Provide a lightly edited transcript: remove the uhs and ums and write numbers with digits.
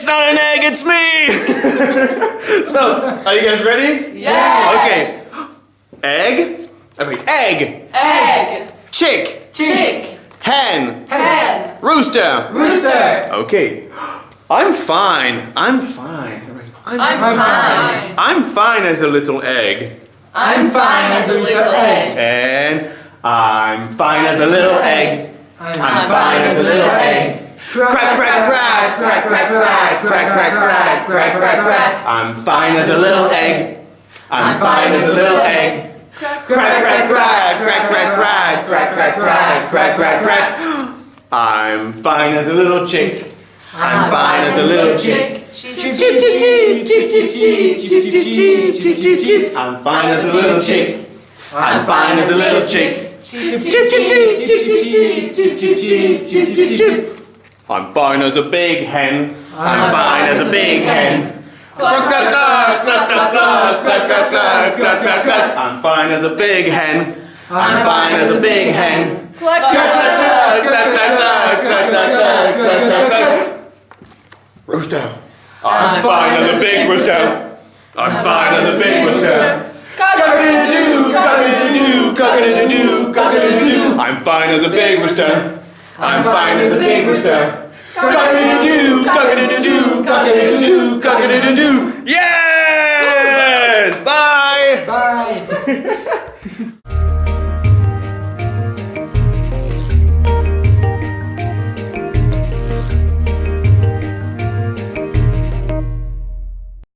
not an egg, it's me! So, are you guys ready? Yes! Okay. Egg. Egg. Egg. Chick. Chick. Hen. Hen. Rooster. Rooster. Okay. I'm fine. I'm fine. I'm fine. I'm fine as a little egg. I'm fine as a little egg. And I'm fine as a little egg. I'm fine as a little egg. Crack, crack, crack, crack, crack, crack, crack, crack, crack, crack, crack, crack. I'm fine as a little egg. I'm fine as a little egg. Crack, crack, crack, crack, crack, crack, crack, crack, crack, crack, crack, crack. I'm fine as a little chick. I'm fine as a little chick. I'm fine as a little chick. I'm fine as a little chick. I'm fine as a big hen. I'm fine as a big hen. Cluck, cluck, cluck, cluck, cluck, cluck, cluck, cluck, cluck, cluck, cluck, cluck. I'm fine as a big hen. I'm fine as a big hen. Cluck, cluck, cluck, cluck, cluck, cluck, cluck, cluck, cluck, cluck, cluck. Rooster. I'm fine as a big rooster. I'm fine as a big rooster. Cock-a-doodle-doo, cock-a-doodle-doo, cock-a-doodle-doo, cock-a-doodle-doo. I'm fine as a big rooster. I'm fine as a big rooster. Cock-a-doodle-doo, cock-a-doodle-doo, cock-a-doodle-doo, cock-a-doodle-doo.